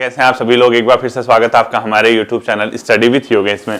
कैसे हैं आप सभी लोग। एक बार फिर से स्वागत है आपका हमारे YouTube channel study with Yogesh में।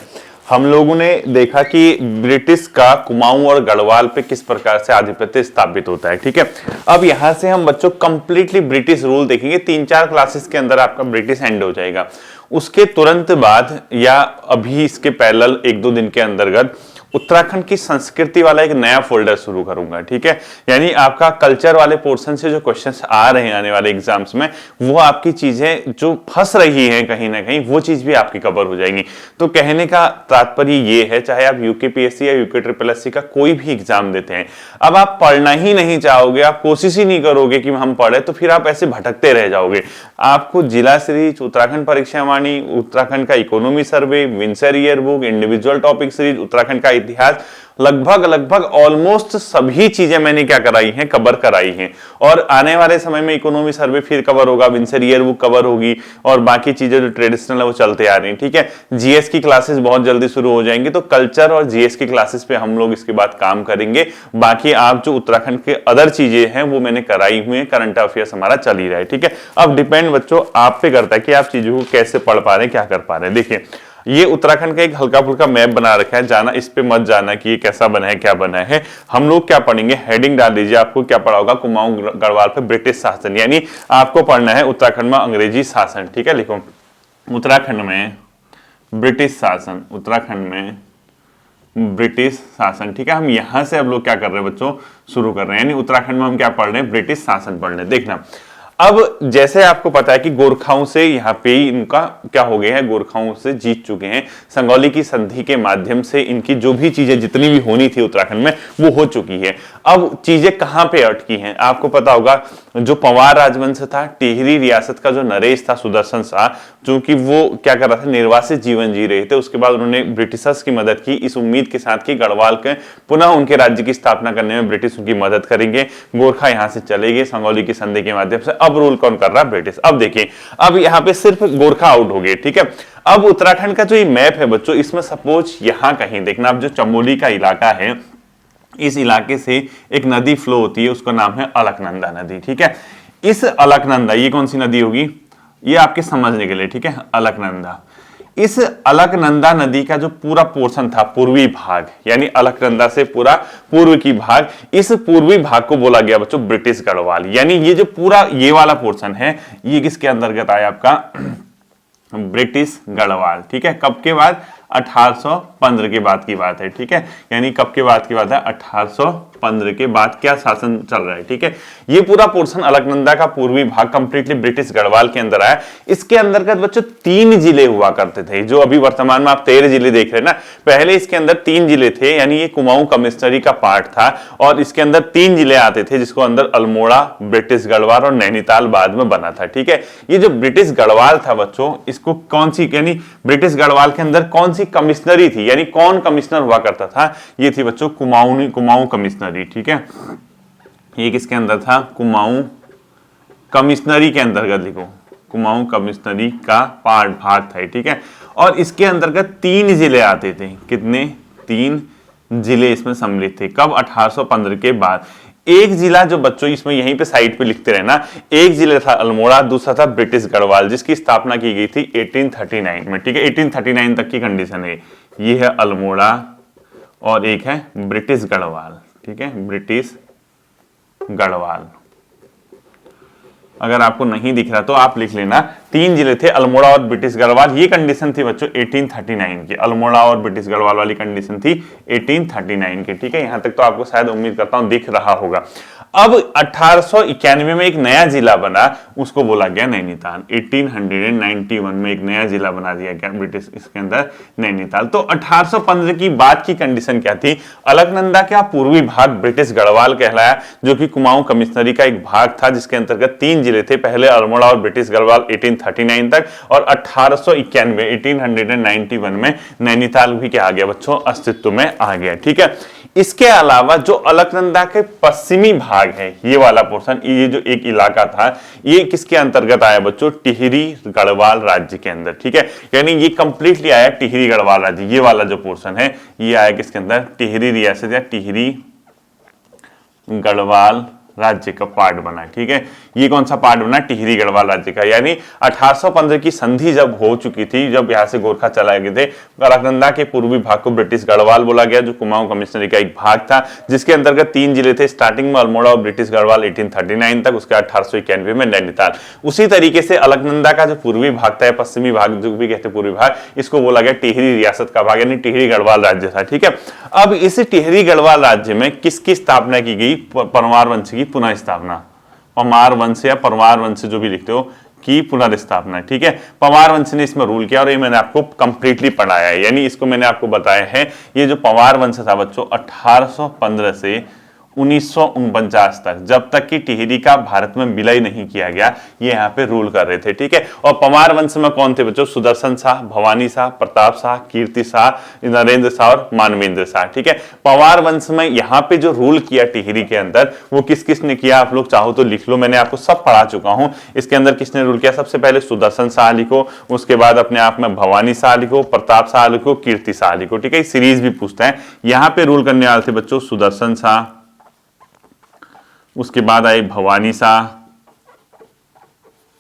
हम लोगों ने देखा कि ब्रिटिश का कुमाऊं और गढ़वाल पे किस प्रकार से आधिपत्य स्थापित होता है। ठीक है, अब यहां से हम बच्चों कंप्लीटली ब्रिटिश रूल देखेंगे। 3-4 क्लासेस के अंदर आपका ब्रिटिश एंड हो जाएगा। उसके तुरंत बाद या अभी इसके पैरेलल 1-2 दिन के अंतर्गत उत्तराखंड की संस्कृति वाला एक नया फोल्डर शुरू करूंगा। ठीक है, यानी आपका कल्चर वाले पोर्शन से जो क्वेश्चंस आ रहे हैं आने वाले एग्जाम्स में, वो आपकी चीजें जो फंस रही हैं कहीं ना कहीं, वो चीज भी आपकी कवर हो जाएंगी। तो कहने का तात्पर्य ये है, चाहे आप यूकेपीएससी या यूके ट्रिपल एससी का कोई भी एग्जाम देते हैं, अब आप पढ़ना ही नहीं चाहोगे, आप कोशिश ही नहीं करोगे कि हम पढ़े, तो फिर आप ऐसे भटकते रह जाओगे। आपको जिला सीरीज, उत्तराखंड परीक्षा वाणी, उत्तराखंड का economy survey, Vinsar year book, individual topic series, Uttarakhand का इतिहास, लगभग ऑलमोस्ट सभी चीजें मैंने क्या कराई हैं, कवर कराई हैं। और आने वाले समय में इकोनॉमी सर्वे फिर कवर होगा, विंसर ईयर बुक कवर होगी, और बाकी चीजें जो ट्रेडिशनल है वो चलते आ रही हैं। ठीक है, जीएस की क्लासेस बहुत जल्दी शुरू हो जाएंगी, तो कल्चर और जीएस की क्लासेस पे हम लोग इसके बाद काम करेंगे। बाकी आप जो उत्तराखंड के अदर चीजें हैं वो मैंने कराई हुई है, करंट अफेयर्स हमारा चल ही रहा है। ठीक है, अब डिपेंड बच्चों आप पे करता है कि आप चीजों को कैसे पढ़ पा रहे हैं, क्या कर पा रहे हैं। देखिए, ये उत्तराखंड का एक हल्का फुल्का मैप बना रखा है, जाना इस पे मत जाना कि ये कैसा बना है, क्या बना है। हम लोग क्या पढ़ेंगे, हेडिंग डाल दीजिए, आपको क्या पढ़ा होगा, कुमाऊं गढ़वाल पे ब्रिटिश शासन, यानी आपको पढ़ना है उत्तराखंड में अंग्रेजी शासन। ठीक है, लिखो उत्तराखंड में ब्रिटिश शासन, उत्तराखंड में ब्रिटिश शासन। ठीक है, हम यहां से अब लोग क्या कर रहे हैं बच्चों, शुरू कर रहे हैं, यानी उत्तराखंड में हम क्या पढ़ रहे हैं, ब्रिटिश शासन पढ़ रहे हैं। देखना, अब जैसे आपको पता है कि गोरखाओं से यहाँ पे इनका क्या हो गया है, गोरखाओं से जीत चुके हैं। संगौली की संधि के माध्यम से इनकी जो भी चीजें जितनी भी होनी थी उत्तराखंड में वो हो चुकी है। अब चीजें कहां पे अटकी हैं, आपको पता होगा, जो पंवार राजवंश था, टिहरी रियासत का जो नरेश था सुदर्शन शाह, चूंकि वो क्या कर रहा था, निर्वासित जीवन जी रहे थे, उसके बाद उन्होंने ब्रिटिशर्स की मदद की इस उम्मीद के साथ कि गढ़वाल के पुनः उनके राज्य की स्थापना करने में ब्रिटिश उनकी मदद करेंगे। गोरखा यहां से चले गए संगौली की संधि के माध्यम से। अब रूल कौन कर रहा है, ब्रिटिश। अब देखिए, अब यहां पे सिर्फ गोरखा आउट हो गए। ठीक है, अब उत्तराखंड का जो ये मैप है बच्चों, इसमें सपोज यहां कहीं देखना, अब जो चमोली का इलाका है, इस इलाके से एक नदी फ्लो होती है, उसका नाम है अलकनंदा नदी। ठीक है, इस अलकनंदा, ये कौन सी नदी होगी, ये आपके समझने के लिए, ठीक है, अलकनंदा। इस अलकनंदा नदी का जो पूरा पोर्शन था, पूर्वी भाग, यानी अलकनंदा से पूरा पूर्व की भाग, इस पूर्वी भाग को बोला गया बच्चों ब्रिटिश गढ़वाल। यानी ये जो पूरा ये वाला पोर्शन है, ये किसके अंतर्गत आया, आपका ब्रिटिश गढ़वाल। ठीक है, कब के बाद, 1815 के बाद की बात है। ठीक है, यानी कब के बाद की बात है, 1815 के बाद क्या शासन चल रहा है। ठीक है, ये पूरा पोर्शन अलकनंदा का पूर्वी भाग कंप्लीटली ब्रिटिश गढ़वाल के अंदर आया। इसके अंतर्गत बच्चों 3 जिले हुआ करते थे, जो अभी वर्तमान में आप 13 जिले देख रहे हैं ना, पहले इसके अंदर 3 जिले थे, यानी ये कुमाऊं कमिश्नरी का पार्ट था, और इसके अंदर 3 जिले आते थे, जिसको अंदर अल्मोड़ा, ब्रिटिश गढ़वाल और नैनीताल बाद में बना था। ठीक है, ये जो ब्रिटिश गढ़वाल था बच्चों, इसको कौन सी, यानी ब्रिटिश गढ़वाल के अंदर कौन सी कमिश्नरी थी, यानी कौन कमिश्नर हुआ करता था, ये थी बच्चों कुमाऊं कमिश्नरी। ठीक है, ये किसके अंदर था, कुमाऊं कमिश्नरी के अंतर्गत, लिखो कुमाऊं कमिश्नरी का पार्ट भाग था। ठीक है, और इसके अंतर्गत 3 जिले आते थे, कितने, 3 जिले इसमें सम्मिलित थे। कब, 1815 के बाद। एक जिला जो बच्चों इसमें यहीं पे साइड पे लिखते रहे ना, एक जिला था अल्मोड़ा, दूसरा था ब्रिटिश गढ़वाल, जिसकी स्थापना की गई थी 1839 में। ठीक है, 1839 तक की कंडीशन है। ये है अल्मोड़ा और एक है ब्रिटिश गढ़वाल। ठीक है, ब्रिटिश गढ़वाल। अगर आपको नहीं दिख रहा तो आप लिख लेना, 3 जिले थे, अल्मोड़ा और ब्रिटिश गढ़वाल। ये कंडीशन थी बच्चों 1839 की, अल्मोड़ा और ब्रिटिश गढ़वाल वाली कंडीशन थी 1839 की। ठीक है, यहां तक तो आपको शायद उम्मीद करता हूं दिख रहा होगा। अब 1891 में एक नया जिला बना, उसको बोला गया नैनीताल। 1891 में एक नया जिला बना दिया गया ब्रिटिश, इसके अंदर नैनीताल। तो 1815 की बात की कंडीशन क्या थी, अलकनंदा का पूर्वी भाग ब्रिटिश गढ़वाल कहलाया, जो कि कुमाऊं कमिश्नरी का एक भाग था, जिसके अंतर्गत 3 जिले थे, पहले अल्मोड़ा और ब्रिटिश गढ़वाल 1839 तक, और 1891 में नैनीताल भी क्या आ गया बच्चों, अस्तित्व में आ गया। ठीक है, इसके अलावा जो अलकनंदा के पश्चिमी भाग है, ये वाला पोर्शन, ये जो एक इलाका था, ये किसके अंतर्गत आया बच्चों, टिहरी गढ़वाल राज्य के अंदर। ठीक है, यानी ये कंप्लीटली आया टिहरी गढ़वाल राज्य। ये वाला जो पोर्शन है ये आया किसके अंदर, टिहरी रियासत या टिहरी गढ़वाल राज्य का पार्ट बना। ठीक है, ये कौन सा पार्ट बना? टिहरी गढ़वाल राज्य का। यानी 1815 की संधि जब हो चुकी थी, जब यहाँ से गोरखा चला गए थे, अलकनंदा के पूर्वी भाग को ब्रिटिश गढ़वाल बोला गया, जो कुमाऊं कमिश्नरी का एक भाग था, जिसके अंतर्गत 3 जिले थे। स्टार्टिंग में अल्मोड़ा और ब्रिटिश गढ़वाल 1839 तक, उसके 1891 में नैनीताल। उसी तरीके से अलकनंदा का जो पूर्वी भाग था, पश्चिमी भाग जो भी कहते हैं पूर्वी भाग, इसको बोला गया टिहरी रियासत का भाग, यानी टिहरी गढ़वाल राज्य था। ठीक है, अब इस टिहरी गढ़वाल राज्य में किसकी स्थापना की गई? परमार वंश की पुनः स्थापना। परमार वंश या परमार वंश जो भी लिखते हो की पुनर्स्थापना। ठीक है, परमार वंश ने इसमें रूल किया और ये मैंने आपको कंप्लीटली पढ़ाया है, यानी इसको मैंने आपको बताया है। ये जो परमार वंश था बच्चों 1815 से 1949 तक, जब तक कि टिहरी का भारत में विलय नहीं किया गया, ये यहाँ पे रूल कर रहे थे। ठीक है, और परमार वंश में कौन थे बच्चों? सुदर्शन शाह, भवानी शाह, प्रताप शाह, कीर्ति शाह, नरेंद्र शाह और मानवेंद्र शाह। ठीक है, परमार वंश में यहाँ पे जो रूल किया टिहरी के अंदर, वो किस किस ने किया? आप लोग चाहो तो लिख लो, मैंने आपको सब पढ़ा चुका हूँ। इसके अंदर किसने रूल किया? सबसे पहले सुदर्शन शाह लिखो, उसके बाद अपने आप में भवानी शाह लिखो, प्रताप शाह लिखो, कीर्ति शाह लिखो। ठीक है, सीरीज भी पूछता है। यहाँ पे रूल करने वाले थे बच्चों सुदर्शन शाह, उसके बाद आई भवानी शाह।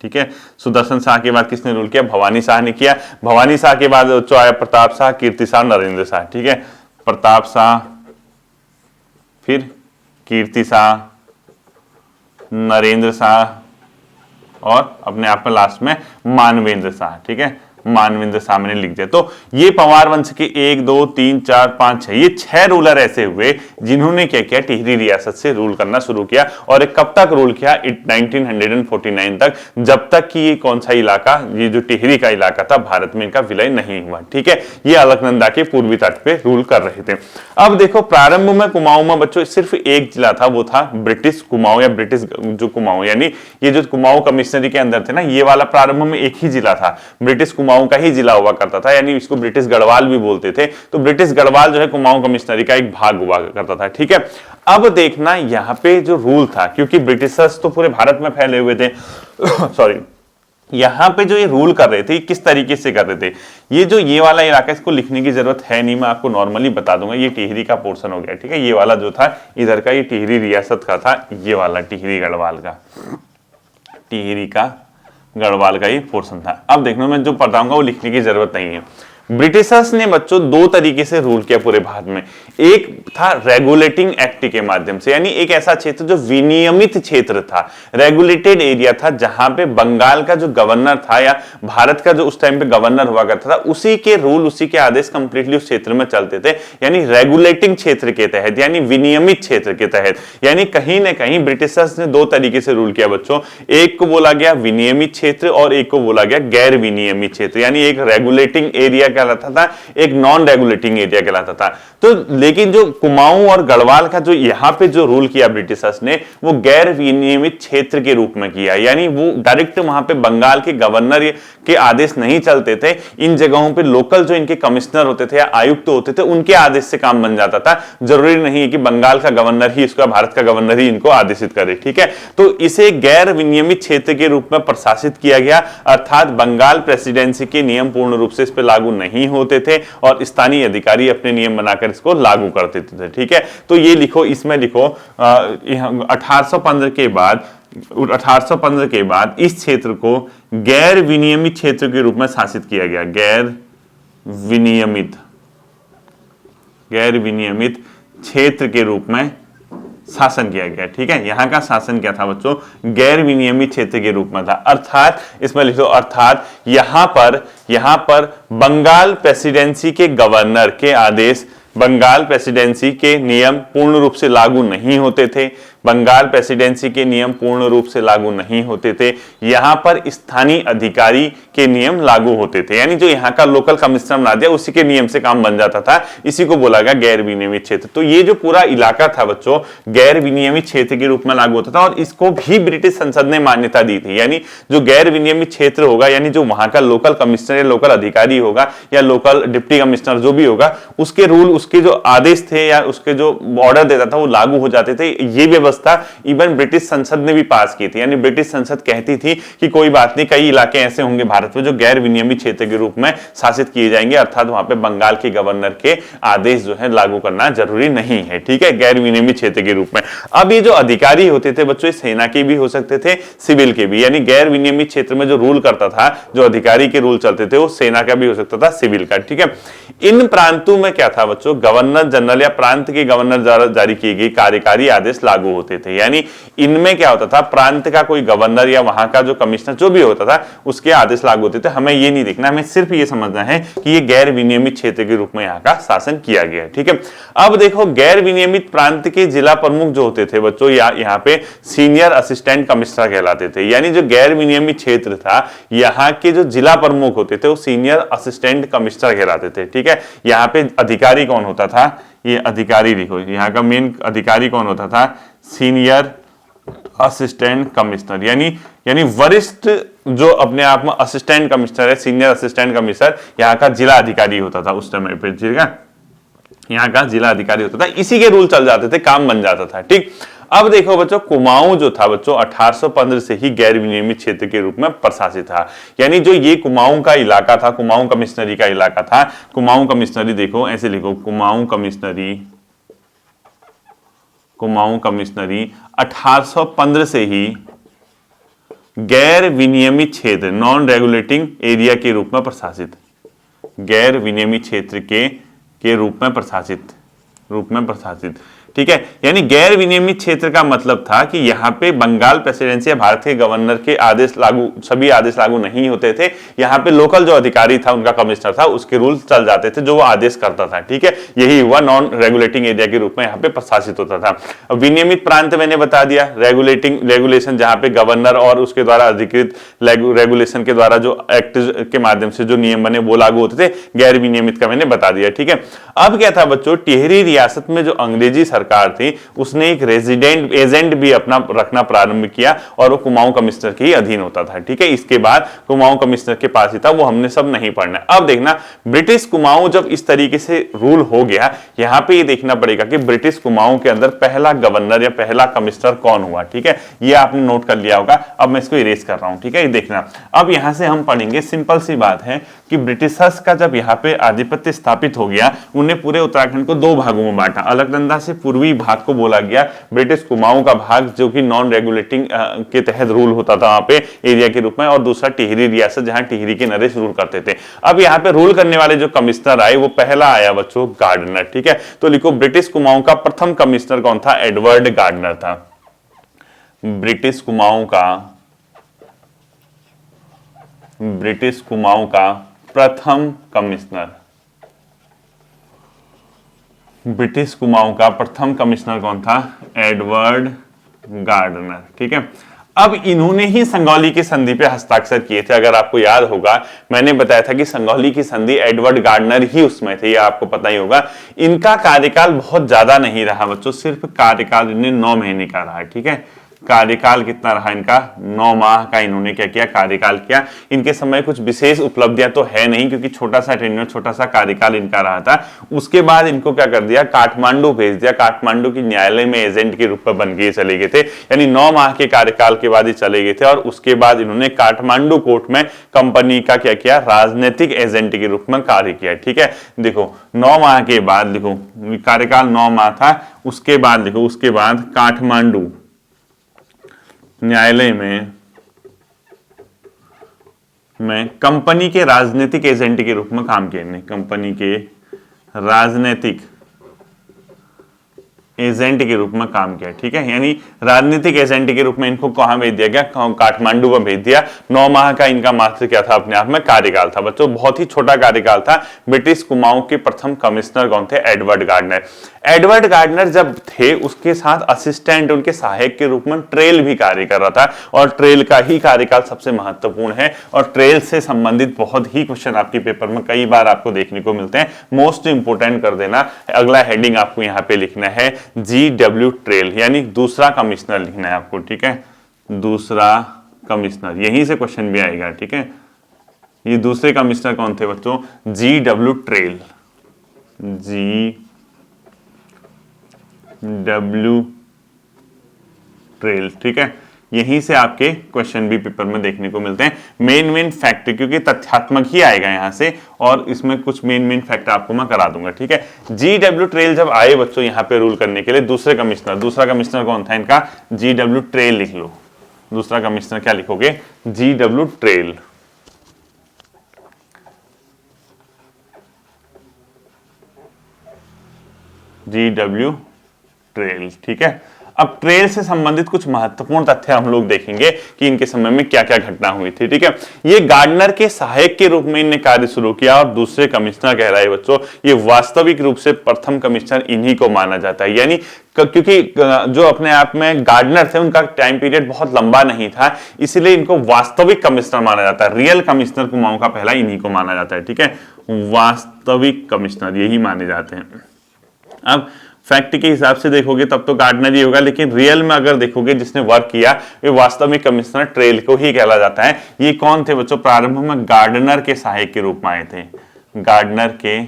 ठीक है, सुदर्शन शाह के बाद किसने रूल किया? भवानी शाह ने किया। भवानी शाह के बाद जो आया प्रताप शाह, कीर्ति शाह, नरेंद्र शाह। ठीक है, प्रताप शाह, फिर कीर्ति शाह, नरेंद्र शाह और अपने आप में लास्ट में मानवेंद्र शाह। ठीक है, मानवेंद्र शाह मैंने लिख दिया। तो ये परमार वंश के 1 2 3 4 5 6 ये 6 रूलर ऐसे हुए जिन्होंने क्या किया? टिहरी रियासत से रूल करना शुरू किया। और कब तक रूल किया? 1949 तक, जब तक कि ये कौन सा इलाका, ये जो टिहरी का इलाका था, भारत में इनका विलय नहीं हुआ। ठीक है, ये अलकनंदा के पूर्वी तट पे रूल कर रहे थे। अब देखो, प्रारंभ में कुमाऊं में बच्चों सिर्फ एक जिला था, वो था ब्रिटिश कुमाऊं या ब्रिटिश जो कुमाऊं, यानी ये जो कुमाऊं कमिश्नरी के अंदर थे ना, ये वाला प्रारंभ में एक ही जिला था, ब्रिटिश कुमाऊं का ही जिला हुआ करता था, यानी इसको ब्रिटिश गढ़वाल भी बोलते थे। तो ब्रिटिश गढ़वाल जो है कुमाऊं कमिश्नरी का एक भाग हुआ करता था। ठीक है, अब देखना यहाँ पे जो रूल था, क्योंकि ब्रिटिशर्स तो पूरे भारत में फैले हुए थे सॉरी, यहां पे जो ये रूल कर रहे थे किस तरीके से कर रहे थे? ये जो ये वाला इलाका, इसको लिखने की जरूरत है नहीं, मैं आपको नॉर्मली बता दूंगा। ये टिहरी का पोर्शन हो गया। ठीक है, ये वाला जो था इधर का, ये टिहरी रियासत का था, ये वाला टिहरी गढ़वाल का, टिहरी का गढ़वाल का ये पोर्शन था। अब देखना, मैं जो बताऊंगा वो लिखने की जरूरत नहीं है। ब्रिटिशर्स ने बच्चों 2 तरीके से रूल किया पूरे भारत में। एक था रेगुलेटिंग एक्ट के माध्यम से, यानी एक ऐसा क्षेत्र जो विनियमित क्षेत्र था, रेगुलेटेड एरिया था, जहां पे बंगाल का जो गवर्नर था या भारत का जो उस टाइम पे गवर्नर हुआ करता था, उसी के रूल, उसी के आदेश कंप्लीटली उस क्षेत्र में चलते थे, यानी रेगुलेटिंग क्षेत्र के तहत, यानी विनियमित क्षेत्र के तहत। यानी कहीं ना कहीं ब्रिटिशर्स ने 2 तरीके से रूल किया बच्चों, एक को बोला गया विनियमित क्षेत्र और एक को बोला गया गैर विनियमित क्षेत्र, यानी एक रेगुलेटिंग एरिया कहलाता था, एक नॉन रेगुलेटिंग एरिया कहलाता था। तो लेकिन जो कुमाऊं और गढ़वाल का जो यहाँ पे जो रूल किया ब्रिटिशर्स ने, वो गैर विनियमित क्षेत्र के रूप में किया, यानी वो डायरेक्ट वहां पे बंगाल के गवर्नर के आदेश नहीं चलते थे। इन जगहों पे लोकल जो इनके कमिश्नर होते थे या आयुक्त होते थे, उनके आदेश से काम बन जाता था। जरूरी नहीं है कि बंगाल का गवर्नर ही इसका, भारत का गवर्नर ही इनको आदेशित करे। ठीक है, तो इसे गैर विनियमित क्षेत्र के रूप में प्रशासित किया गया, अर्थात बंगाल प्रेसिडेंसी के नियम पूर्ण रूप से इस पर लागू नहीं होते थे और स्थानीय अधिकारी अपने नियम बनाकर इसको लागू करते थे। ठीक है, तो ये लिखो, इसमें लिखो 1815 के बाद, 1815 के बाद इस क्षेत्र को गैर विनियमित क्षेत्र के रूप में शासित किया गया। गैर विनियमित क्षेत्र के रूप में शासन किया गया। ठीक है, यहां का शासन क्या था बच्चों? गैर विनियमित क्षेत्र के रूप में था। अर्थात इसमें लिखो, अर्थात यहां पर बंगाल प्रेसिडेंसी के गवर्नर के आदेश, बंगाल प्रेसिडेंसी के नियम पूर्ण रूप से लागू नहीं होते थे, बंगाल प्रेसिडेंसी के नियम पूर्ण रूप से लागू नहीं होते थे। यहां पर स्थानीय अधिकारी के नियम लागू होते थे, यानी जो यहां का लोकल कमिश्नर बना दिया, उसी के नियम से काम बन जाता था। इसी को बोला गया गैर विनियमित क्षेत्र। तो ये जो पूरा इलाका था बच्चों, गैर विनियमित क्षेत्र के रूप में लागू होता था और इसको भी ब्रिटिश संसद ने मान्यता दी थी। यानी जो गैर विनियमित क्षेत्र होगा, यानी जो वहां का लोकल कमिश्नर या लोकल अधिकारी होगा या लोकल डिप्टी कमिश्नर जो भी होगा, उसके रूल, उसके जो आदेश थे या उसके जो ऑर्डर देता था, वो लागू हो जाते थे। ये व्यवस्था इवन ब्रिटिश संसद ने भी पास की थी। यानी ब्रिटिश संसद कहती थी कि कोई बात नहीं, कई इलाके ऐसे होंगे भारत में जो गैर विनियमित क्षेत्र के रूप में शासित किए जाएंगे, अर्थात वहां पे बंगाल के गवर्नर के आदेश जो है लागू करना जरूरी नहीं है, ठीक है, गैर विनियमित क्षेत्र के रूप में। अब ये जो अधिकारी होते थे बच्चों, सेना के भी हो सकते थे, सिविल के भी, यानी गैर विनियमित क्षेत्र में जो रूल करता था, जो अधिकारी के रूल चलते थे, वो सेना का भी हो सकता था, सिविल का, ठीक है। इन प्रांतों में क्या था बच्चों, गवर्नर जनरल या प्रांत के गवर्नर द्वारा जारी किए गए कार्यकारी आदेश लागू होते थे। यानी इनमें क्या होता था, प्रांत का कोई गवर्नर या वहां का जो कमिश्नर जो भी होता था उसके आदेश लागू होते थे। हमें ये नहीं देखना, हमें सिर्फ ये समझना है कि ये गैर विनियमित क्षेत्र के रूप में यहाँ का शासन किया गया, ठीक है। अब देखो, गैर विनियमित प्रांत के जिला प्रमुख जो होते थे बच्चों, यहाँ पे सीनियर असिस्टेंट कमिश्नर कहलाते थे। यानी जो गैर विनियमित क्षेत्र था, यहाँ के जो जिला प्रमुख होते थे वो सीनियर असिस्टेंट कमिश्नर कहलाते थे, ठीक है। यहाँ पे अधिकारी कौन होता था, ये अधिकारी लिखो, यहाँ का मेन अधिकारी कौन होता था, सीनियर असिस्टेंट कमिश्नर। यानी वरिष्ठ जो अपने आप में असिस्टेंट कमिश्नर है, सीनियर असिस्टेंट कमिश्नर यहाँ का जिला अधिकारी होता था उस समय पे, ठीक है, यहाँ का जिला अधिकारी होता था। इसी के रूल चल जाते थे, काम बन जाता था, ठीक। अब देखो बच्चों, कुमाऊं जो था बच्चों 1815 से ही गैर विनियमित क्षेत्र के रूप में प्रशासित था। यानी जो ये कुमाऊं का इलाका था, कुमाऊं कमिश्नरी का इलाका था, कुमाऊं कमिश्नरी देखो ऐसे लिखो, कुमाऊं कमिश्नरी 1815 से ही गैर विनियमित क्षेत्र, नॉन रेगुलेटिंग एरिया के रूप में प्रशासित, गैर विनियमित क्षेत्र के रूप में प्रशासित, ठीक है। यानी गैर विनियमित क्षेत्र का मतलब था कि यहाँ पे बंगाल प्रेसिडेंसी या भारत के गवर्नर के आदेश लागू, सभी आदेश लागू नहीं होते थे। यहाँ पे लोकल जो अधिकारी था, उनका कमिश्नर था, उसके रूल चल जाते थे जो वो आदेश करता था, ठीक है। यही हुआ नॉन रेगुलेटिंग एरिया के रूप में यहाँ पे प्रशासित होता था। अब विनियमित प्रांत मैंने बता दिया, रेगुलेशन जहाँ पे गवर्नर और उसके द्वारा अधिकृत रेगुलेशन के द्वारा जो एक्ट के माध्यम से जो नियम बने वो लागू होते थे। गैर विनियमित का मैंने बता दिया, ठीक है। अब क्या था बच्चों, टिहरी रियासत में जो अंग्रेजी सरकार थी उसने एक रेजिडेंट एजेंट भी अपना रखना प्रारंभ किया और वो कुमाऊं कमिश्नर के ही अधीन होता था, ठीक है। इसके बाद कुमाऊं कमिश्नर के पास ही था, वो हमने सब नहीं पढ़ना। अब देखना, ब्रिटिश कुमाऊं जब इस तरीके से रूल हो गया, यहां पे ये देखना पड़ेगा कि ब्रिटिश कुमाऊं के अंदर पहला गवर्नर या पहला कमिश्नर कौन हुआ, ठीक है। ये आपने नोट कर लिया होगा। अब मैं इसको इरेज कर रहा हूं, ठीक है, ये देखना। अब यहां से हम पढ़ेंगे, सिंपल सी बात है कि ब्रिटिशर्स का जब यहाँ पे आधिपत्य स्थापित हो गया, उन्हें पूरे उत्तराखंड को दो भागों में बांटा। अलकनंदा से पूर्वी भाग को बोला गया ब्रिटिश कुमाऊं का भाग, जो कि नॉन रेगुलेटिंग के तहत रूल होता था वहां पे एरिया के रूप में, और दूसरा टिहरी रियासत जहां टिहरी के नरेश रूल करते थे। अब यहाँ पे रूल करने वाले जो कमिश्नर आए, वो पहला आया बच्चों गार्डनर, ठीक है। तो लिखो, ब्रिटिश कुमाऊं का प्रथम कमिश्नर कौन था, एडवर्ड गार्डनर था। ब्रिटिश कुमाऊं का प्रथम कमिश्नर, ब्रिटिश कुमाऊं का प्रथम कमिश्नर कौन था, एडवर्ड गार्डनर, ठीक है। अब इन्होंने ही संगौली की संधि पे हस्ताक्षर किए थे। अगर आपको याद होगा, मैंने बताया था कि संगौली की संधि एडवर्ड गार्डनर ही उसमें थे, ये आपको पता ही होगा। इनका कार्यकाल बहुत ज्यादा नहीं रहा बच्चों, सिर्फ कार्यकाल इन्हें 9 महीने का रहा, ठीक है। कार्यकाल कितना रहा इनका, 9 माह का इन्होंने क्या किया, कार्यकाल किया। इनके समय कुछ विशेष उपलब्धियां तो है नहीं, क्योंकि छोटा सा टेन्योर, छोटा सा कार्यकाल इनका रहा था। उसके बाद इनको क्या कर दिया, काठमांडू भेज दिया। काठमांडू की न्यायालय में एजेंट के रूप में बन के चले गए थे। यानी 9 माह के कार्यकाल के बाद ही चले गए थे, और उसके बाद इन्होंने काठमांडू कोर्ट में कंपनी का क्या किया, राजनीतिक एजेंट के रूप में कार्य किया, ठीक है। देखो, 9 माह के बाद, देखो कार्यकाल 9 माह था, उसके बाद देखो, उसके बाद काठमांडू न्यायालय में कंपनी के राजनीतिक एजेंट के रूप में काम किया। कंपनी के राजनीतिक एजेंट के रूप में काम किया, ठीक है। यानी राजनीतिक एजेंट के रूप में इनको कहां भेज दिया गया, काठमांडू में भेज दिया। 9 माह का इनका मात्र क्या था, अपने आप में कार्यकाल था बच्चों, बहुत ही छोटा कार्यकाल था। ब्रिटिश कुमाऊं के प्रथम कमिश्नर कौन थे, एडवर्ड गार्डनर। एडवर्ड गार्डनर जब थे, उसके साथ असिस्टेंट, उनके सहायक के रूप में ट्रेल भी कार्य कर रहा था, और ट्रेल का ही कार्यकाल सबसे महत्वपूर्ण है। और ट्रेल से संबंधित बहुत ही क्वेश्चन आपके पेपर में कई बार आपको देखने को मिलते हैं। मोस्ट इंपोर्टेंट कर देना, अगला हेडिंग आपको यहाँ पे लिखना है GW ट्रेल, यानी दूसरा कमिश्नर लिखना है आपको, ठीक है। दूसरा कमिश्नर, यहीं से क्वेश्चन भी आएगा, ठीक है। ये दूसरे कमिश्नर कौन थे बच्चों, GW ट्रेल, GW ट्रेल, ठीक है। यहीं से आपके क्वेश्चन भी पेपर में देखने को मिलते हैं। मेन फैक्ट, क्योंकि तथ्यात्मक ही आएगा यहां से, और इसमें कुछ मेन फैक्ट आपको मैं करा दूंगा, ठीक है। GW ट्रेल जब आए बच्चों यहाँ पे रूल करने के लिए, दूसरा कमिश्नर कौन था इनका? GW ट्रेल लिख लो। दूसरा कमिश्नर क्या लिखोगे? GW trail. GW ट्रेल, ठीक है। अब ट्रेल से संबंधित कुछ महत्वपूर्ण तथ्य हम लोग देखेंगे कि इनके समय में क्या क्या घटना हुई थी, ठीक है। ये गार्डनर के सहायक के रूप में इनने कार्य शुरू किया और दूसरे कमिश्नर कहलाए बच्चों। ये वास्तविक रूप से प्रथम कमिश्नर इन्हीं को माना जाता है, यानी क्योंकि जो अपने आप में गार्डनर थे उनका टाइम पीरियड बहुत लंबा नहीं था, इसलिए इनको वास्तविक कमिश्नर माना जाता है। रियल कमिश्नर कुमाऊं का पहला इन्हीं को माना जाता है, ठीक है। वास्तविक कमिश्नर यही माने जाते हैं। अब फैक्ट के हिसाब से देखोगे तब तो गार्डनर ही होगा, लेकिन रियल में अगर देखोगे जिसने वर्क किया वे वास्तविक कमिश्नर ट्रेल को ही कहला जाता है। ये कौन थे बच्चों? प्रारंभ में गार्डनर के सहायक के रूप में आए थे, गार्डनर के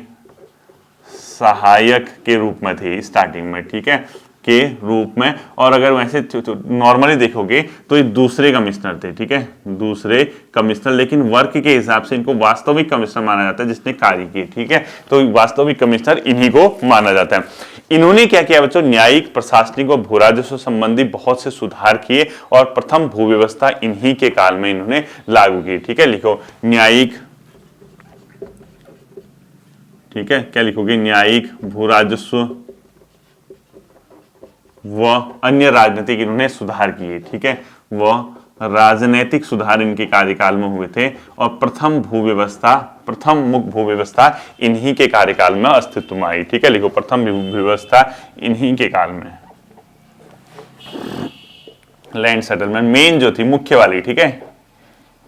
सहायक के रूप में थे स्टार्टिंग में, ठीक है, के रूप में। और अगर वैसे नॉर्मली देखोगे तो ये दूसरे कमिश्नर थे, ठीक है, दूसरे कमिश्नर, लेकिन वर्क के हिसाब से इनको वास्तविक कमिश्नर माना जाता है जिसने कार्य किए, ठीक है। तो वास्तविक कमिश्नर इन्हीं को माना जाता है। इन्होंने क्या किया बच्चों? न्यायिक, प्रशासनिक और भू राजस्व संबंधी बहुत से सुधार किए और प्रथम भू व्यवस्था इन्हीं के काल में इन्होंने लागू की, ठीक है। लिखो न्यायिक, ठीक है, क्या लिखोगे? न्यायिक, भू राजस्व व अन्य राजनीतिक इन्होंने सुधार किए, ठीक है। वह राजनीतिक सुधार इनके कार्यकाल में हुए थे और प्रथम मुख्य भू व्यवस्था इन्हीं के कार्यकाल में अस्तित्व में आई, ठीक है। लिखो प्रथम भू व्यवस्था इन्हीं के काल में, लैंड सेटलमेंट मेन जो थी मुख्य वाली, ठीक है,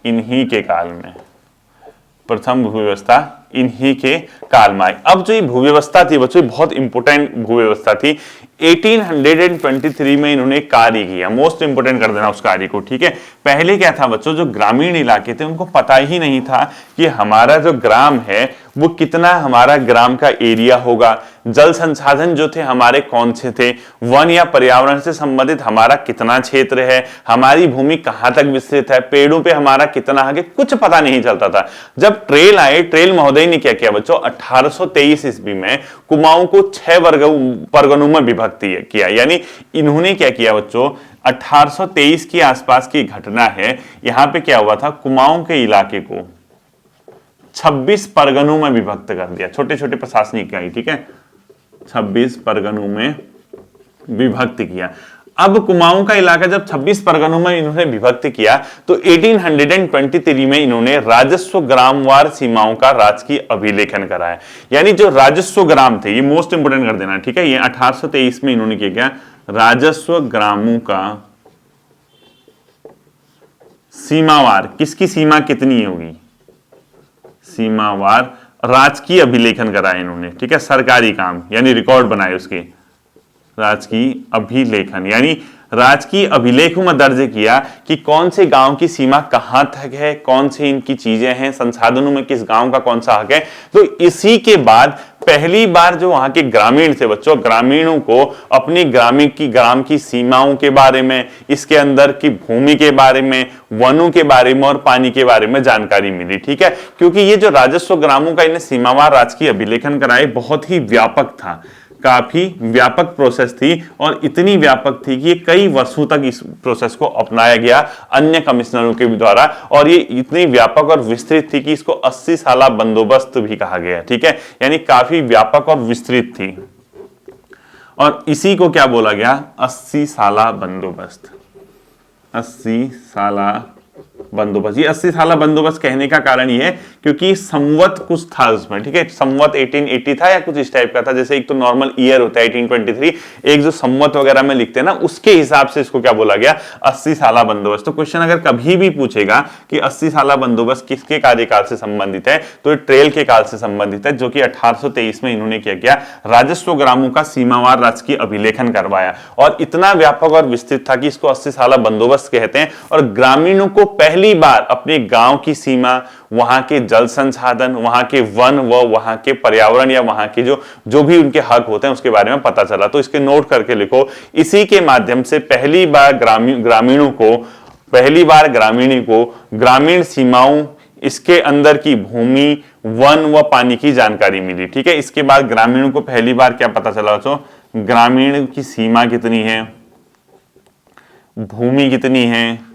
इन्हीं के काल में प्रथम भू व्यवस्था इन्हीं के काल में आई। अब जो ये भू व्यवस्था थी बच्चों, बहुत इंपोर्टेंट भू व्यवस्था थी। 1823 में इन्होंने कार्य किया, मोस्ट इंपोर्टेंट कर देना उस कार्य को, ठीक है। पहले क्या था बच्चों, जो ग्रामीण इलाके थे उनको पता ही नहीं था कि हमारा जो ग्राम है वो कितना हमारा ग्राम का एरिया होगा, जल संसाधन जो थे हमारे कौन से थे, वन या पर्यावरण से संबंधित हमारा कितना क्षेत्र है, हमारी भूमि कहां तक विस्तृत है, पेड़ों पे हमारा कितना आगे, कुछ पता नहीं चलता था। जब ट्रेल आए, ट्रेल महोदय ने क्या किया बच्चों? 1823 ईस्वी में कुमाऊं को 6 परगनों में विभक्त किया। यानी इन्होंने क्या किया बच्चों? 1823 के आसपास की घटना है। यहां पे क्या हुआ था? कुमाऊं के इलाके को 26 परगनों में विभक्त कर दिया, छोटे छोटे प्रशासनिक इकाई, ठीक है, 26 परगनों में विभक्त किया। अब कुमाऊं का इलाका जब 26 परगनों में इन्होंने विभक्त किया तो 1823 में इन्होंने राजस्व ग्रामवार सीमाओं का राजकीय अभिलेखन कराया। यानी जो राजस्व ग्राम थे, ये मोस्ट इंपोर्टेंट कर देना, ठीक है, ये 1823 में इन्होंने किया, राजस्व ग्रामों का सीमावार, किसकी सीमा कितनी होगी, सीमावार राजकीय अभिलेखन कराया इन्होंने, ठीक है, सरकारी काम यानी रिकॉर्ड बनाए उसके, राजकीय अभिलेखन यानी राजकीय अभिलेखों में दर्ज किया कि कौन से गांव की सीमा कहां तक है, कौन सी इनकी चीजें हैं, संसाधनों में किस गांव का कौन सा हक है। तो इसी के बाद पहली बार जो वहां के ग्रामीण थे बच्चों, ग्रामीणों को अपनी ग्राम की सीमाओं के बारे में, इसके अंदर की भूमि के बारे में, वनों के बारे में और पानी के बारे में जानकारी मिली, ठीक है। क्योंकि ये जो राजस्व ग्रामों का इन्हें सीमावार राजकीय अभिलेखन कराए बहुत ही व्यापक था, काफी व्यापक प्रोसेस थी और इतनी व्यापक थी कि कई वर्षों तक इस प्रोसेस को अपनाया गया अन्य कमिश्नरों के द्वारा, और ये इतनी व्यापक और विस्तृत थी कि इसको 80 साला बंदोबस्त भी कहा गया, ठीक है, यानी काफी व्यापक और विस्तृत थी। और इसी को क्या बोला गया? 80 साला बंदोबस्त, 80 साला बंदोबस्त। ये 80 साला बंदोबस्त कहने का कारण ये है क्योंकि संवत कुछ था उसमें, ठीक है, संवत 1880 था या कुछ इस टाइप का था, जैसे एक तो नॉर्मल ईयर होता है 1823, एक जो संवत वगैरह में लिखते हैं ना, उसके हिसाब से इसको क्या बोला गया? 80 साला बंदोबस्त। तो क्वेश्चन अगर कभी भी पूछेगा कि 80 साला बंदोबस्त किसके कार्यकाल से संबंधित है, तो ये ट्रेल के काल से संबंधित है, जो कि 1823 में इन्होंने क्या किया? राजस्व ग्रामों का सीमावार राजकीय अभिलेखन करवाया और इतना व्यापक और विस्तृत था कि इसको 80 साला बंदोबस्त कहते हैं। और ग्रामीणों को पहली पहली बार अपने गांव की सीमा, वहां के जल संसाधन, वहां के वन व वहां के पर्यावरण या वहां के जो भी उनके हक होते हैं उसके बारे में पता चला। तो इसके नोट करके लिखो। इसी के माध्यम से पहली बार ग्रामीणी को ग्रामीण सीमाओं, इसके अंदर की भूमि, वन व पानी की जानकारी मिली। ठीक है, इसके बाद ग्रामीणों को पहली बार क्या पता चला बच्चों, ग्रामीण की सीमा कितनी है, भूमि कितनी है,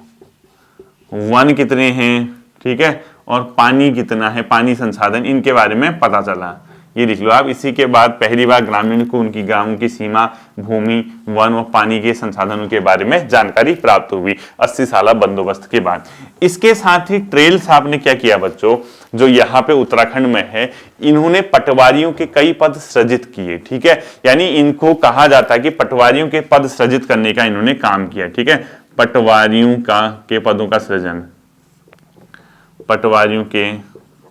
वन कितने हैं, ठीक है, और पानी कितना है, पानी संसाधन, इनके बारे में पता चला। ये लिख लो आप। इसी के बाद पहली बार ग्रामीण को उनकी गांव की सीमा, भूमि, वन और पानी के संसाधनों के बारे में जानकारी प्राप्त हुई 80 साल बंदोबस्त के बाद। इसके साथ ही ट्रेल साहब ने क्या किया बच्चों, जो यहाँ पे उत्तराखंड में है, इन्होंने पटवारियों के कई पद सृजित किए। ठीक है, यानी इनको कहा जाता है कि पटवारियों के पद सृजित करने का इन्होंने काम किया। ठीक है, पटवारियों के पदों का सृजन, पटवारियों के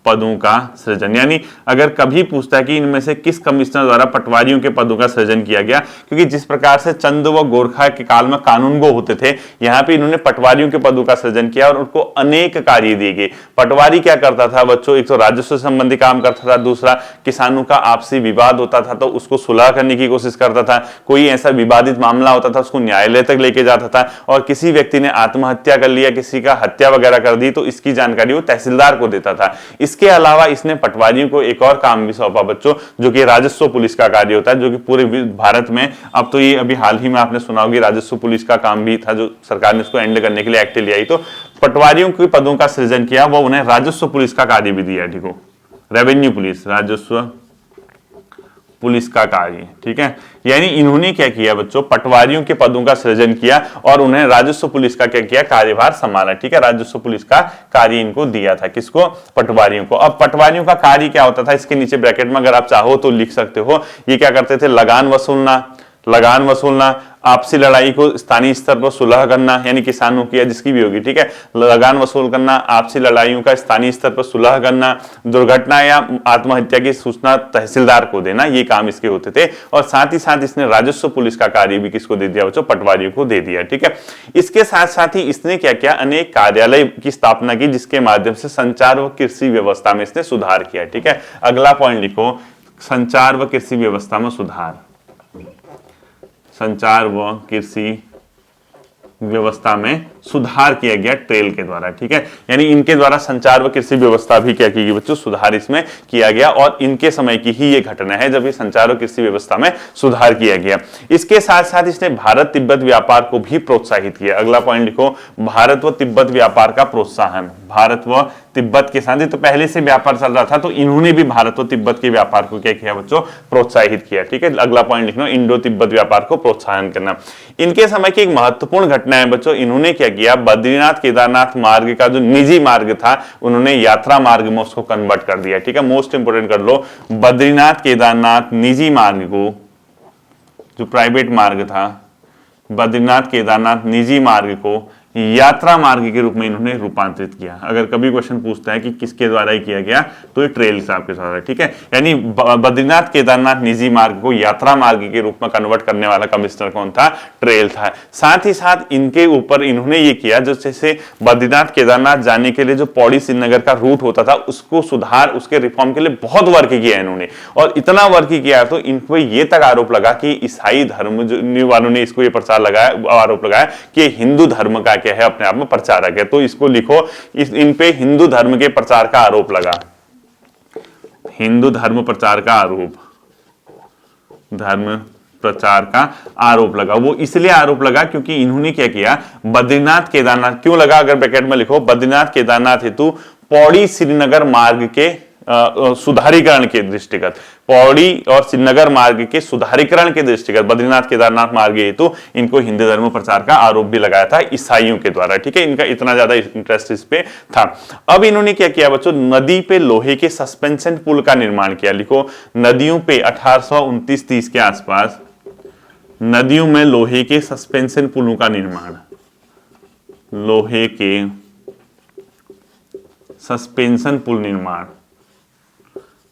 पदों का सृजन, यानी अगर कभी पूछता है कि इनमें से किस कमिश्नर द्वारा पटवारियों के पदों का सृजन किया गया, क्योंकि जिस प्रकार से चंद व गोरखा के काल में कानून गो होते थे, यहाँ पे इन्होंने पटवारियों के पदों का सृजन किया और उनको अनेक कार्य दिए गए। पटवारी क्या करता था बच्चों, एक तो राजस्व संबंधी काम करता था, दूसरा किसानों का आपसी विवाद होता था तो उसको सुलह करने की कोशिश करता था, कोई ऐसा विवादित मामला होता था उसको न्यायालय तक लेके जाता था, और किसी व्यक्ति ने आत्महत्या कर लिया, किसी का हत्या वगैरह कर दी, तो इसकी जानकारी वो तहसीलदार को देता था। इसके अलावा इसने पटवारियों को एक और काम भी सौंपा बच्चों, जो कि राजस्व पुलिस का कार्य होता है, जो कि पूरे भारत में, अब तो ये अभी हाल ही में आपने सुना होगा, राजस्व पुलिस का काम भी था, जो सरकार ने इसको एंड करने के लिए एक्ट ले आई। तो पटवारियों के पदों का सृजन किया, वो उन्हें राजस्व पुलिस का कार्य भी दिया। ठीक हो, रेवेन्यू पुलिस, राजस्व पुलिस का कार्य। ठीक है, यानी इन्होंने क्या किया बच्चों, पटवारियों के पदों का सृजन किया और उन्हें राजस्व पुलिस का क्या किया, कार्यभार संभाला। ठीक है, राजस्व पुलिस का कार्य इनको दिया था, किसको, पटवारियों को। अब पटवारियों का कार्य क्या होता था, इसके नीचे ब्रैकेट में अगर आप चाहो तो लिख सकते हो। ये क्या करते थे, लगान वसूलना, आपसी लड़ाई को स्थानीय स्तर पर सुलह करना, यानी किसानों की या जिसकी भी होगी, ठीक है, लगान वसूल करना, आपसी लड़ाइयों का स्थानीय स्तर पर सुलह करना, दुर्घटना या आत्महत्या की सूचना तहसीलदार को देना, ये काम इसके होते थे। और साथ ही साथ इसने राजस्व पुलिस का कार्य भी किसको दे दिया बच्चों, पटवारियों को दे दिया। ठीक है, इसके साथ साथ ही इसने क्या किया, अनेक कार्यालय की स्थापना की, जिसके माध्यम से संचार व कृषि व्यवस्था में इसने सुधार किया। ठीक है, अगला पॉइंट लिखो, संचार व कृषि व्यवस्था में सुधार, संचार व कृषि व्यवस्था में सुधार किया गया ट्रेल के द्वारा। ठीक है, यानी इनके द्वारा संचार व कृषि व्यवस्था भी क्या की गई बच्चों, सुधार इसमें किया गया, और इनके समय की ही ये घटना है जब ये संचार व कृषि व्यवस्था में सुधार किया गया। इसके साथ साथ इसने भारत तिब्बत व्यापार को भी प्रोत्साहित किया। अगला पॉइंट लिखो, भारत व तिब्बत व्यापार का प्रोत्साहन। भारत व तिब्बत के साथ, तो पहले से व्यापार चल रहा था, तो इन्होंने भी भारत व तिब्बत के व्यापार को क्या किया बच्चों, प्रोत्साहित किया। ठीक है, अगला पॉइंट लिखना, इंडो तिब्बत व्यापार को प्रोत्साहन करना। इनके समय की एक महत्वपूर्ण घटना है बच्चों, इन्होंने क्या किया, बद्रीनाथ केदारनाथ मार्ग का जो निजी मार्ग था, उन्होंने यात्रा मार्ग में उसको कन्वर्ट कर दिया। ठीक है, मोस्ट इंपोर्टेंट कर लो, बद्रीनाथ केदारनाथ निजी मार्ग को, जो प्राइवेट मार्ग था, बद्रीनाथ केदारनाथ निजी मार्ग को यात्रा मार्ग के रूप में इन्होंने रूपांतरित किया। अगर कभी क्वेश्चन पूछता है कि किसके द्वारा ही किया गया, तो ये ट्रेल साहब के द्वारा। ठीक है, यानी बद्रीनाथ केदारनाथ निजी मार्ग को यात्रा मार्ग के रूप में कन्वर्ट करने वाला कमिश्नर कौन था, ट्रेल था। साथ ही साथ इनके ऊपर इन्होंने ये किया, जो जैसे बद्रीनाथ केदारनाथ जाने के लिए जो पौड़ी श्रीनगर का रूट होता था, उसको सुधार, उसके रिफॉर्म के लिए बहुत वर्क किया इन्होंने, और इतना वर्क किया तो इनको ये तक आरोप लगा कि ईसाई धर्म वालों ने इसको ये प्रचार लगाया, आरोप लगाया कि हिंदू धर्म का क्या है, अपने आप में प्रचारक है। तो इसको लिखो, इन पे हिंदू धर्म के प्रचार का आरोप लगा, हिंदू धर्म प्रचार का आरोप, धर्म प्रचार का आरोप लगा। वो इसलिए आरोप लगा क्योंकि इन्होंने क्या किया, बद्रीनाथ केदारनाथ क्यों लगा, अगर ब्रैकेट में लिखो, बद्रीनाथ केदारनाथ हेतु पौड़ी श्रीनगर मार्ग के सुधारीकरण के दृष्टिगत, पौड़ी और श्रीनगर मार्ग के सुधारीकरण के दृष्टिगत बद्रीनाथ केदारनाथ मार्ग हेतु इनको हिंदू धर्म प्रचार का आरोप भी लगाया था ईसाइयों के द्वारा। ठीक है, इनका इतना ज्यादा इंटरेस्ट इस पे था। अब इन्होंने क्या किया बच्चों, नदी पे लोहे के सस्पेंशन पुल का निर्माण किया। लिखो, नदियों पे 1829-30 के आसपास नदियों में लोहे के सस्पेंशन पुलों का निर्माण, लोहे के सस्पेंशन पुल निर्माण,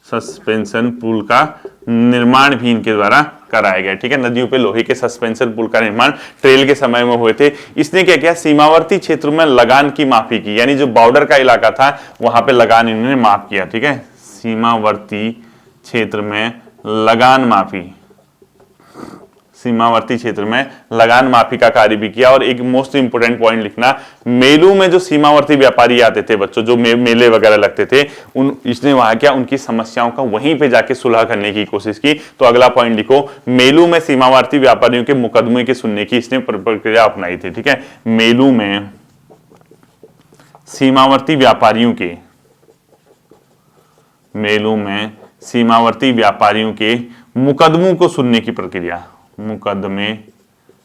सस्पेंशन पुल का निर्माण भी इनके द्वारा कराया गया, ठीक है। नदियों पे लोहे के सस्पेंशन पुल का निर्माण ट्रेल के समय में हुए थे। इसने क्या किया, सीमावर्ती क्षेत्र में लगान की माफी की, यानी जो बॉर्डर का इलाका था वहां पे लगान इन्होंने माफ किया, ठीक है। सीमावर्ती क्षेत्र में लगान माफी, सीमावर्ती क्षेत्र में लगान माफी का कार्य भी किया। और एक मोस्ट इंपोर्टेंट पॉइंट लिखना, मेलू में जो सीमावर्ती व्यापारी आते थे बच्चों, जो मेले वगैरह लगते थे, इसने वहां क्या, उनकी समस्याओं का वहीं पे जाके सुलह करने की कोशिश की। तो अगला पॉइंट लिखो, मेलू में सीमावर्ती व्यापारियों के मुकदमे के सुनने की इसने प्रक्रिया अपनाई थी, ठीक है। मेलू में सीमावर्ती व्यापारियों के, मेलू में सीमावर्ती व्यापारियों के मुकदमों को सुनने की प्रक्रिया, मुकदमे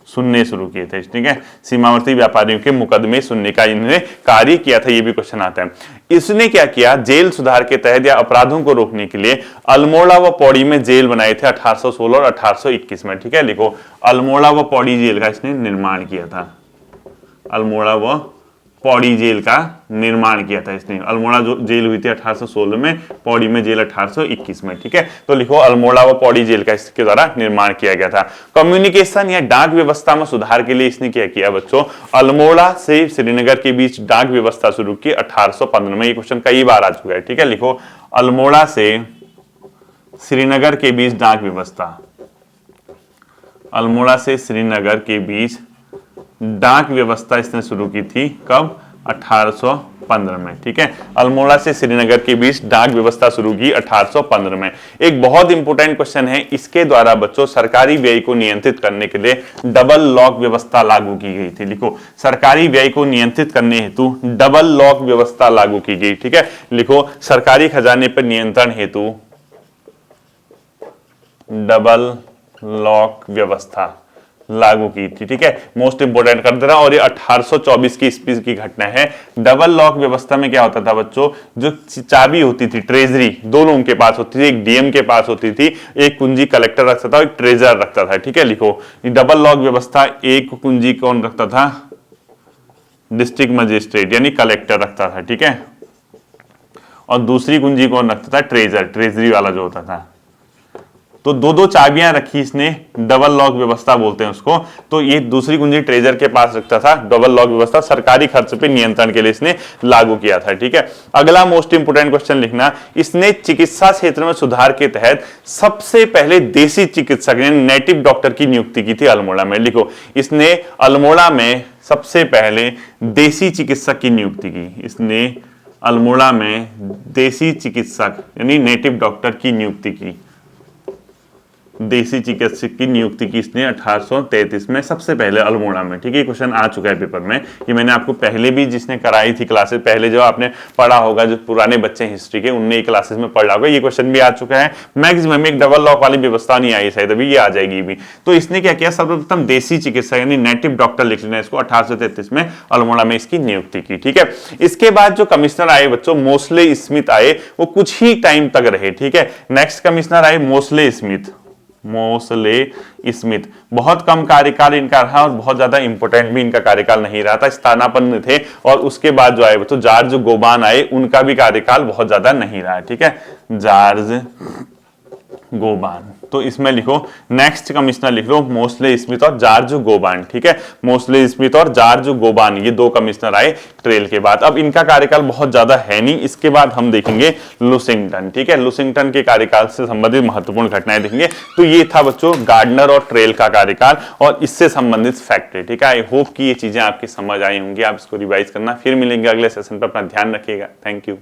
सुनने शुरू किए थे, ठीक है। सीमावर्ती व्यापारियों के मुकदमे सुनने का इन्होंने कार्य किया था, ये भी क्वेश्चन आता है। इसने क्या किया, जेल सुधार के तहत या अपराधों को रोकने के लिए अल्मोड़ा व पौड़ी में जेल बनाए थे 1816 और 1821 में, ठीक है। लिखो, अल्मोड़ा व पौड़ी जेल का इसने निर्माण किया था, अल्मोड़ा व पौड़ी जेल का निर्माण किया था इसने। अल्मोड़ा जो जेल हुई थी 1816 में, पौड़ी में जेल 1821 में, ठीक है। तो लिखो, अल्मोड़ा व पौड़ी जेल का इसके द्वारा निर्माण किया गया था। कम्युनिकेशन या डाक व्यवस्था में सुधार के लिए इसने क्या किया बच्चों, अल्मोड़ा से श्रीनगर के बीच डाक व्यवस्था शुरू की 1815 में। ये क्वेश्चन कई बार आ चुका है, ठीक है। लिखो, अल्मोड़ा से श्रीनगर के बीच डाक व्यवस्था, अल्मोड़ा से श्रीनगर के बीच डाक व्यवस्था इसने शुरू की थी, कब, 1815 में, ठीक है। अल्मोड़ा से श्रीनगर के बीच डाक व्यवस्था शुरू की 1815 में। एक बहुत इंपॉर्टेंट क्वेश्चन है, इसके द्वारा बच्चों सरकारी व्यय को नियंत्रित करने के लिए डबल लॉक व्यवस्था लागू की गई थी। लिखो, सरकारी व्यय को नियंत्रित करने हेतु डबल लॉक व्यवस्था लागू की गई, ठीक है। लिखो, सरकारी खजाने पर नियंत्रण हेतु डबल लॉक व्यवस्था लागू की थी, ठीक है। मोस्ट इंपोर्टेंट कर देना। और ये 1824 की ईस्वी की घटना है। डबल लॉक व्यवस्था में क्या होता था बच्चों, जो चाबी होती थी, ट्रेजरी दो लोगों के पास होती थी, एक डीएम के पास होती थी, एक कुंजी कलेक्टर रखता था, एक ट्रेजर रखता था, ठीक है। लिखो, डबल लॉक व्यवस्था, एक कुंजी कौन रखता था, डिस्ट्रिक्ट मजिस्ट्रेट यानी कलेक्टर रखता था, ठीक है। और दूसरी कुंजी कौन रखता था, ट्रेजर, ट्रेजरी वाला जो होता था। तो दो दो चाबियां रखी इसने, डबल लॉक व्यवस्था बोलते हैं उसको। तो ये दूसरी कुंजी ट्रेजर के पास रखता था। डबल लॉक व्यवस्था सरकारी खर्च पे नियंत्रण के लिए इसने लागू किया था, ठीक है। अगला मोस्ट इंपोर्टेंट क्वेश्चन लिखना, इसने चिकित्सा क्षेत्र में सुधार के तहत सबसे पहले देसी चिकित्सक यानी नेटिव डॉक्टर की नियुक्ति की थी अल्मोड़ा में। लिखो, इसने अल्मोड़ा में सबसे पहले देसी चिकित्सक की नियुक्ति की, इसने अल्मोड़ा में देसी चिकित्सक यानी नेटिव डॉक्टर की नियुक्ति की, देसी चिकित्सक की नियुक्ति की इसने 1833 में सबसे पहले अल्मोड़ा में, ठीक है। क्वेश्चन आ चुका है पेपर में, ये मैंने आपको पहले भी जिसने कराई थी क्लासेस, पहले जो आपने पढ़ा होगा, जो पुराने बच्चे हिस्ट्री के, उनने ये क्लासेस में पढ़ा होगा, ये क्वेश्चन भी आ चुका है। मैक्सिमम एक डबल लॉक वाली व्यवस्था नहीं आई शायद, अभी ये आ जाएगी भी। तो इसने क्या किया, सर्वप्रथम देसी चिकित्सक यानी नेटिव डॉक्टर लिख लेना इसको, 1833 में अल्मोड़ा में इसकी नियुक्ति की, ठीक है। इसके बाद जो कमिश्नर आए बच्चों, मोस्ले स्मिथ आए, वो कुछ ही टाइम तक रहे, ठीक है। नेक्स्ट कमिश्नर आए मोस्ले स्मिथ, मोस्ले स्मिथ, बहुत कम कार्यकाल इनका रहा और बहुत ज्यादा इंपोर्टेंट भी इनका कार्यकाल नहीं रहा था, स्थानापन्न थे। और उसके बाद जो आए तो जॉर्ज गोबान आए, उनका भी कार्यकाल बहुत ज्यादा नहीं रहा, ठीक है, जॉर्ज गोबान। तो इसमें लिखो, नेक्स्ट कमिश्नर लिख लो मोस्ले स्मिथ और जॉर्ज गोबान, ठीक है। मोस्ले स्मिथ और जॉर्ज गोबान, ये दो कमिश्नर आए ट्रेल के बाद। अब इनका कार्यकाल बहुत ज्यादा है नहीं। इसके बाद हम देखेंगे लुसिंगटन, ठीक है। लुसिंगटन के कार्यकाल से संबंधित महत्वपूर्ण घटनाएं देखेंगे। तो ये था बच्चों गार्डनर और ट्रेल का कार्यकाल और इससे संबंधित फैक्ट है, ठीक है। आई होप कि ये चीजें आपकी समझ आई होंगी, आप इसको रिवाइज करना। फिर मिलेंगे अगले सेशन पर, अपना ध्यान रखिएगा। Thank you.